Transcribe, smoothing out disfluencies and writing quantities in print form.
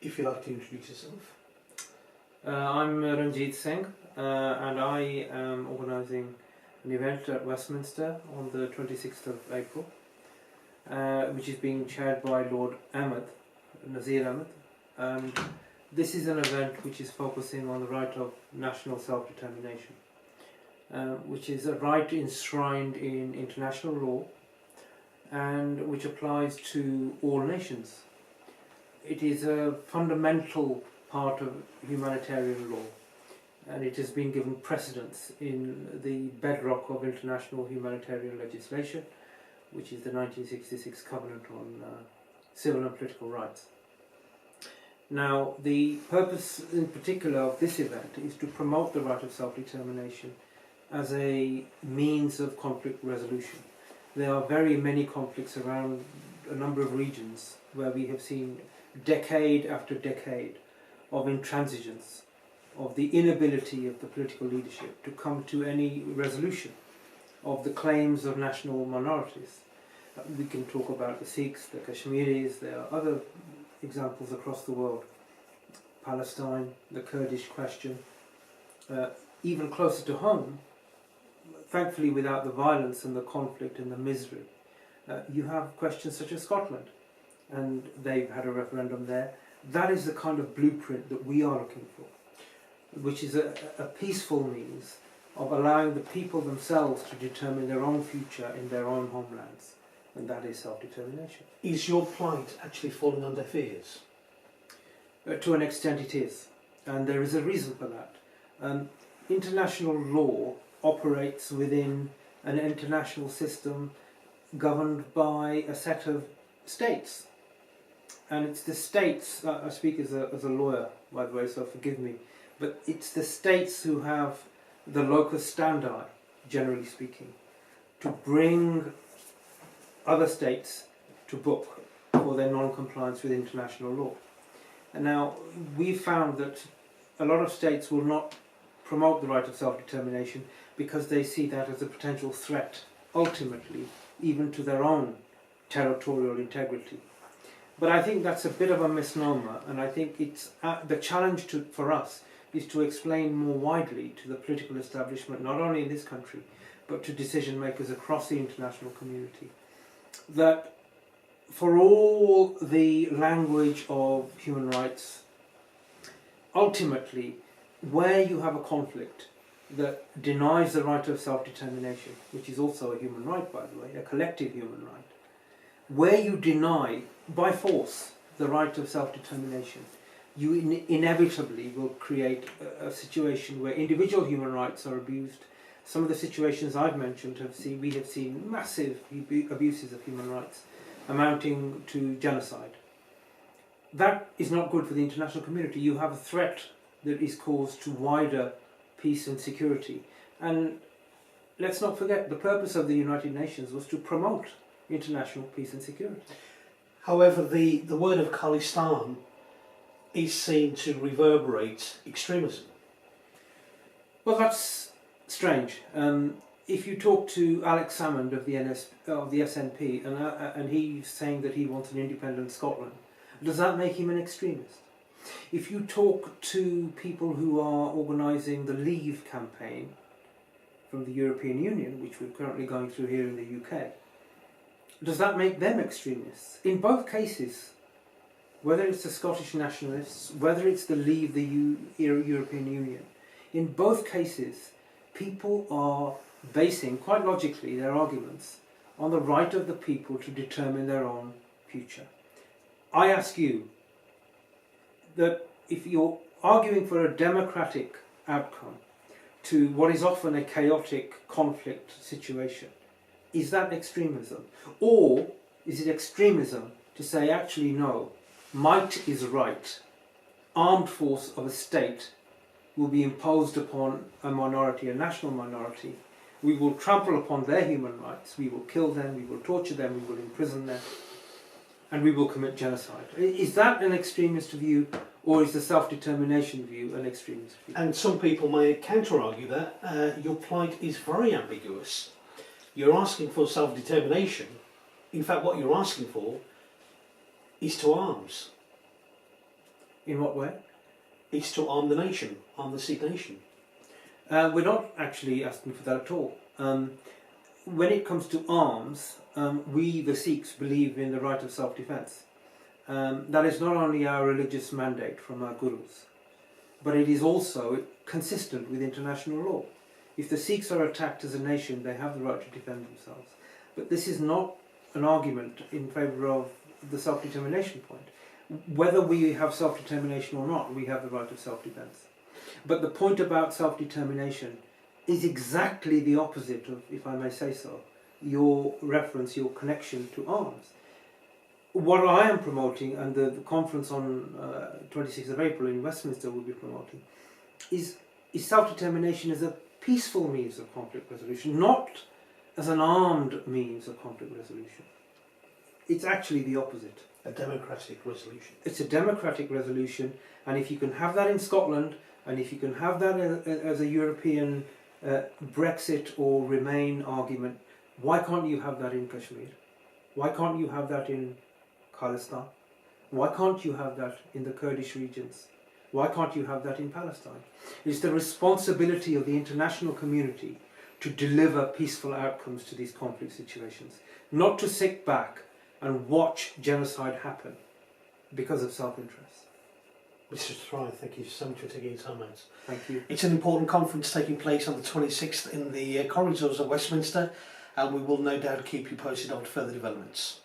if you'd like to introduce yourself. I'm Ranjit Singh, and I am organising an event at Westminster on the 26th of April, which is being chaired by Lord Nazir Ahmed. And this is an event which is focusing on the right of national self-determination, which is a right enshrined in international law and which applies to all nations. It is a fundamental part of humanitarian law, and it has been given precedence in the bedrock of international humanitarian legislation, which is the 1966 Covenant on Civil and Political Rights. Now, the purpose in particular of this event is to promote the right of self-determination as a means of conflict resolution. There are very many conflicts around a number of regions where we have seen decade after decade of intransigence, of the inability of the political leadership to come to any resolution of the claims of national minorities. We can talk about the Sikhs, the Kashmiris, there are other examples across the world. Palestine, the Kurdish question, even closer to home, thankfully without the violence and the conflict and the misery. You have questions such as Scotland, and they've had a referendum there. That is the kind of blueprint that we are looking for, which is a peaceful means of allowing the people themselves to determine their own future in their own homelands, and that is self-determination. Is your plight actually falling on deaf ears? To an extent it is, and there is a reason for that. International law operates within an international system governed by a set of states. And it's the states, I speak as a lawyer, by the way, so forgive me, but it's the states who have the locus standi, generally speaking, to bring other states to book for their non-compliance with international law. And now, we've found that a lot of states will not promote the right of self-determination because they see that as a potential threat, ultimately, even to their own territorial integrity. But I think that's a bit of a misnomer, and I think it's the challenge for us is to explain more widely to the political establishment, not only in this country, but to decision makers across the international community, that for all the language of human rights, ultimately, where you have a conflict that denies the right of self-determination, which is also a human right, by the way, a collective human right, where you deny by force the right of self-determination, you inevitably will create a situation where individual human rights are abused. Some of the situations I've mentioned we have seen massive abuses of human rights amounting to genocide. That is not good for the international community. You have a threat that is caused to wider peace and security. And let's not forget, the purpose of the United Nations was to promote international peace and security. However, the word of Khalistan is seen to reverberate extremism. Well, that's strange. If you talk to Alex Salmond of the SNP, and he's saying that he wants an independent Scotland, does that make him an extremist? If you talk to people who are organising the Leave campaign from the European Union, which we're currently going through here in the UK, does that make them extremists? In both cases, whether it's the Scottish nationalists, whether it's the Leave the European Union, in both cases, people are basing, quite logically, their arguments on the right of the people to determine their own future. I ask you that if you're arguing for a democratic outcome to what is often a chaotic conflict situation, is that extremism? Or is it extremism to say, actually no, might is right, armed force of a state will be imposed upon a minority, a national minority, we will trample upon their human rights, we will kill them, we will torture them, we will imprison them, and we will commit genocide. Is that an extremist view, or is the self-determination view an extremist view? And some people may counter-argue that your plight is very ambiguous. You're asking for self-determination. In fact, what you're asking for is to arms. In what way? It's to arm the nation, arm the Sikh nation. We're not actually asking for that at all. When it comes to arms, we the Sikhs believe in the right of self-defence. That is not only our religious mandate from our gurus, but it is also consistent with international law. If the Sikhs are attacked as a nation, they have the right to defend themselves. But this is not an argument in favour of the self-determination point. Whether we have self-determination or not, we have the right of self-defence. But the point about self-determination is exactly the opposite of, if I may say so, your reference, your connection to arms. What I am promoting, and the conference on 26th of April in Westminster will be promoting, is self-determination as a peaceful means of conflict resolution, not as an armed means of conflict resolution. It's actually the opposite. A democratic resolution. It's a democratic resolution, and if you can have that in Scotland, and if you can have that as a European Brexit or Remain argument, why can't you have that in Kashmir? Why can't you have that in Khalistan? Why can't you have that in the Kurdish regions? Why can't you have that in Palestine? It's the responsibility of the international community to deliver peaceful outcomes to these conflict situations, not to sit back and watch genocide happen because of self-interest. Mr. Sarai, thank you so much for taking your time out. Thank you. It's an important conference taking place on the 26th in the corridors of Westminster, and we will no doubt keep you posted on further developments.